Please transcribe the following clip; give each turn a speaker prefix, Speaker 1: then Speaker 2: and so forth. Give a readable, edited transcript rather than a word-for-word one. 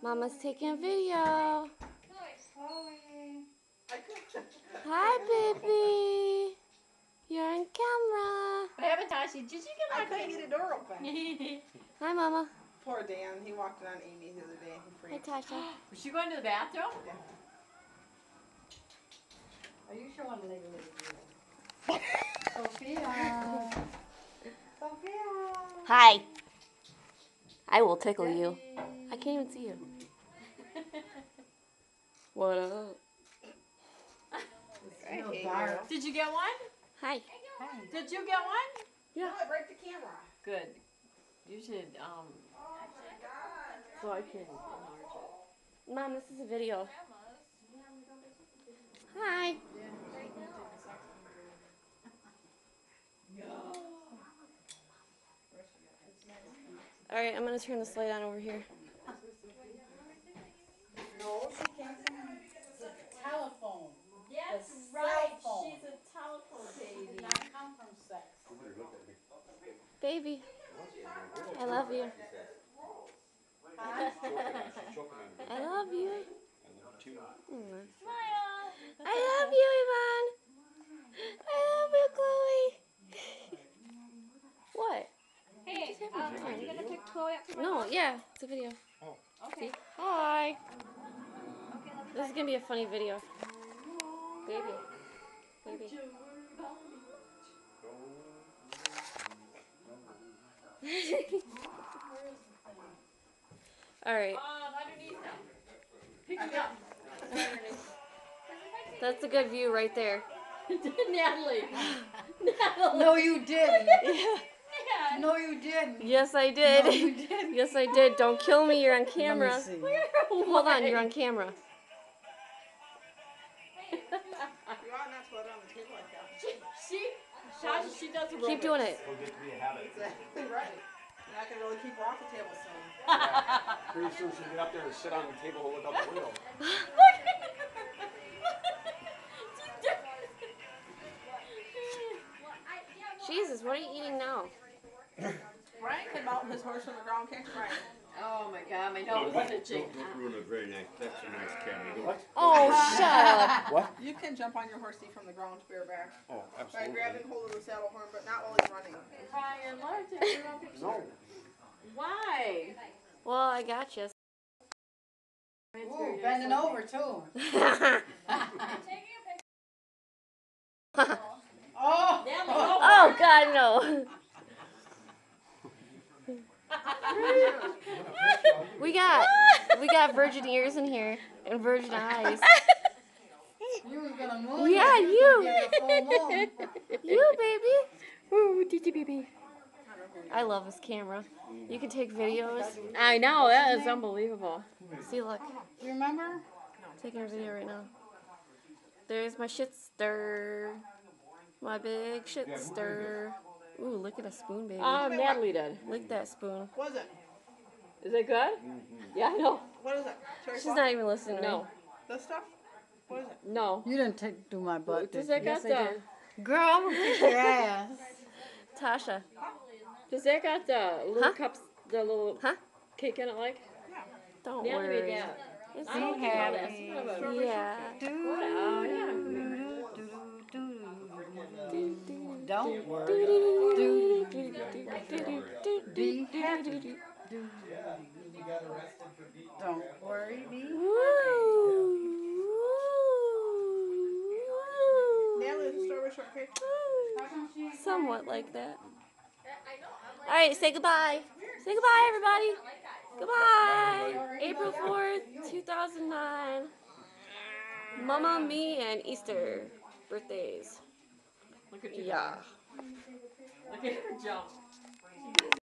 Speaker 1: Mama's taking a video. Hi, baby. You're on camera.
Speaker 2: What happened, Tashi? Did you get
Speaker 3: I couldn't get the door open.
Speaker 1: Hi, Mama.
Speaker 3: Poor Dan. He walked in on Amy the other day.
Speaker 1: Hi, Tasha.
Speaker 2: Was she going to the bathroom?
Speaker 3: Yeah.
Speaker 4: Are you showing Lady Sophia? Sophia!
Speaker 1: Hi. I will tickle you. I can't even see you. What up?
Speaker 3: I hate you.
Speaker 2: Did you get one?
Speaker 1: Hi.
Speaker 2: Did you get one?
Speaker 1: Yeah.
Speaker 3: No, break the camera.
Speaker 2: Good. You should,
Speaker 3: Oh my God.
Speaker 2: so I can enlarge it.
Speaker 1: Mom, this is a video. Hi. All right, I'm going to turn this light on over here.
Speaker 4: No, she came from the telephone.
Speaker 2: That's
Speaker 4: The
Speaker 2: right.
Speaker 4: cell phone.
Speaker 2: She's a telephone
Speaker 4: She
Speaker 2: baby.
Speaker 4: did not come from sex.
Speaker 1: Baby, I love you.
Speaker 4: Huh?
Speaker 1: I love you.
Speaker 2: Smile.
Speaker 1: I love you, Yvonne. I love you, Chloe. What?
Speaker 2: Hey, are you gonna pick Chloe up from
Speaker 1: No, yeah, it's a video.
Speaker 2: Okay.
Speaker 1: See? Hi.
Speaker 2: Okay, let's
Speaker 1: This is gonna be a funny video. Baby. Baby. All right.
Speaker 2: underneath them. Pick it up.
Speaker 1: That's a good view right there.
Speaker 2: Natalie.
Speaker 4: No, you didn't.
Speaker 1: Yeah.
Speaker 4: No, you didn't.
Speaker 1: Yes, I did.
Speaker 4: No, you didn't.
Speaker 1: Yes, I did. Don't kill me. You're on camera.
Speaker 4: Let me see.
Speaker 1: Hold on. You're on camera.
Speaker 3: You ought not to let it on the table like that.
Speaker 2: Tasha, she does aerobics.
Speaker 1: Keep doing it.
Speaker 5: It'll get to be a habit.
Speaker 3: Exactly right. You're not going to really keep her off the table soon.
Speaker 5: Pretty soon she'll get up there and sit on the table and look out the window.
Speaker 1: Jesus, what are you eating now?
Speaker 3: Brian came out with his horse from the ground. Can't you, Brian?
Speaker 2: Oh my God, my nose is itching.
Speaker 6: Don't ruin a very nice, that's a nice camera.
Speaker 5: What?
Speaker 1: Oh, shut up.
Speaker 5: What?
Speaker 3: You can jump on your horsey from the ground bareback
Speaker 5: Oh,
Speaker 3: by
Speaker 5: absolutely.
Speaker 3: grabbing hold of the saddle horn, but not while he's running.
Speaker 2: Brian, let her take your own picture.
Speaker 5: No.
Speaker 2: Why?
Speaker 1: Well, I got you.
Speaker 4: Ooh, bending over too. Oh!
Speaker 2: Natalie,
Speaker 1: Oh, God, no. We got virgin ears in here and virgin eyes.
Speaker 4: You was gonna moon
Speaker 1: Yeah,
Speaker 4: it.
Speaker 1: you.
Speaker 4: Give it a full moon.
Speaker 1: You, baby. Ooh, Titi baby. I love this camera. You can take videos.
Speaker 2: I know, that is unbelievable.
Speaker 1: See, look.
Speaker 4: You remember?
Speaker 1: Taking a video right now. There's my shit stir. My big shit stir. Ooh, look at a spoon, baby.
Speaker 2: Natalie did.
Speaker 1: Lick that spoon.
Speaker 3: What is it?
Speaker 2: Is it good? Yeah, I know.
Speaker 3: What is it? Cherry
Speaker 1: She's
Speaker 3: sauce?
Speaker 1: not even listening to me.
Speaker 2: No,
Speaker 3: This stuff? What is it?
Speaker 2: no.
Speaker 4: You didn't do my butt.
Speaker 2: Does
Speaker 4: did
Speaker 2: that
Speaker 4: you?
Speaker 2: got the?
Speaker 4: Girl, I'm gonna kick your ass.
Speaker 1: Tasha.
Speaker 2: Does that got the little
Speaker 1: Huh?
Speaker 2: cups, the little
Speaker 1: Huh?
Speaker 2: cake in it, like?
Speaker 1: Don't
Speaker 2: Natalie made
Speaker 1: worry.
Speaker 2: that.
Speaker 1: It's
Speaker 2: I don't
Speaker 4: Be
Speaker 2: think all
Speaker 4: happy.
Speaker 2: that's good.
Speaker 1: Yeah.
Speaker 2: Oh yeah.
Speaker 4: Don't worry. Be happy. Don't worry. Be
Speaker 3: Natalie, is a strawberry shortcake?
Speaker 1: Somewhat like that. All right, say goodbye. Say goodbye, everybody. Goodbye. April 4th, 2009. Mama, me, and Easter birthdays.
Speaker 2: Look at you.
Speaker 1: Yeah.
Speaker 2: Look at her jump.